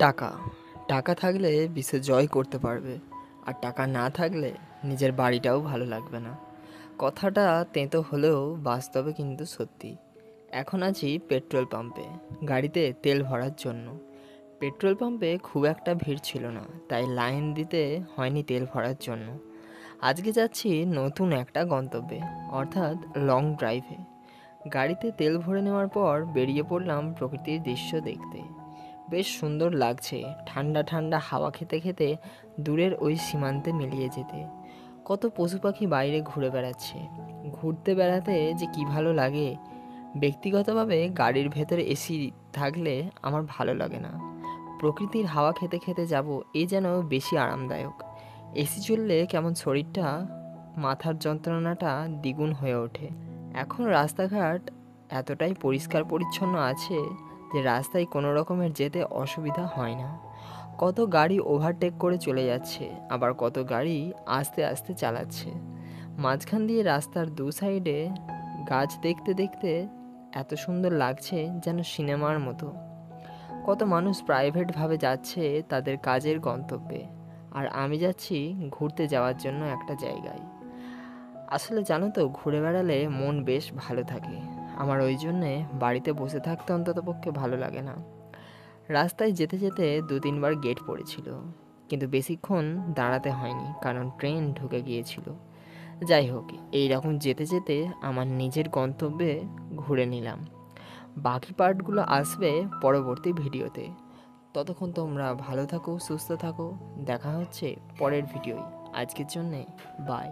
টাকা টাকা থাকলে বিশ্ব জয় করতে পারবে, আর টাকা না থাকলে নিজের বাড়িটাও ভালো লাগবে না। কথাটা তেঁতো হলেও বাস্তবে কিন্তু সত্যি। এখন আছি পেট্রোল পাম্পে, গাড়িতে তেল ভরার জন্য। পেট্রোল পাম্পে খুব একটা ভিড় ছিল না, তাই লাইন দিতে হয়নি তেল ভরার জন্য। আজকে যাচ্ছি নতুন একটা গন্তব্যে, অর্থাৎ লং ড্রাইভে। গাড়িতে তেল ভরে নেওয়ার পর বেরিয়ে পড়লাম প্রকৃতির দৃশ্য দেখতে। বেশ সুন্দর লাগছে ঠান্ডা ঠান্ডা হাওয়া খেতে খেতে দূরের ওই সীমান্তে মিলিয়ে যেতে। কত পশু পাখি বাইরে ঘুরে বেড়াচ্ছে। ঘুরতে বেড়াতে যে কী ভালো লাগে। ব্যক্তিগতভাবে গাড়ির ভেতরে এসি থাকলে আমার ভালো লাগে না। প্রকৃতির হাওয়া খেতে খেতে যাব, এ যেন বেশি আরামদায়ক। এসি চললে কেমন শরীরটা, মাথার যন্ত্রণাটা দ্বিগুণ হয়ে ওঠে। এখন রাস্তাঘাট এতটাই পরিষ্কার পরিচ্ছন্ন আছে যে রাস্তায় কোনো রকমের যেতে অসুবিধা হয় না। কত গাড়ি ওভারটেক করে চলে যাচ্ছে, আবার কত গাড়ি আস্তে আস্তে চালাচ্ছে। মাঝখান দিয়ে রাস্তার দু সাইডে গাছ দেখতে দেখতে এত সুন্দর লাগছে, যেন সিনেমার মতো। কত মানুষ প্রাইভেটভাবে যাচ্ছে তাদের কাজের গন্তব্যে, আর আমি যাচ্ছি ঘুরতে যাওয়ার জন্য একটা জায়গায়। আসলে জানো তো, ঘুরে বেড়ালে মন বেশ ভালো থাকে। আমার ওই জন্যে বাড়িতে বসে থাকতে অন্ততপক্ষে ভালো লাগে না। রাস্তায় যেতে যেতে দু তিনবার গেট পড়েছিল, কিন্তু বেশিক্ষণ দাঁড়াতে হয়নি, কারণ ট্রেন ঢুকে গিয়েছিল। যাই হোক, এই রকম যেতে যেতে আমার নিজের গন্তব্যে ঘুরে নিলাম। বাকি পার্টগুলো আসবে পরবর্তী ভিডিওতে। ততক্ষণ তোমরা ভালো থাকো, সুস্থ থাকো। দেখা হচ্ছে পরের ভিডিওয়। আজকের জন্যে বাই।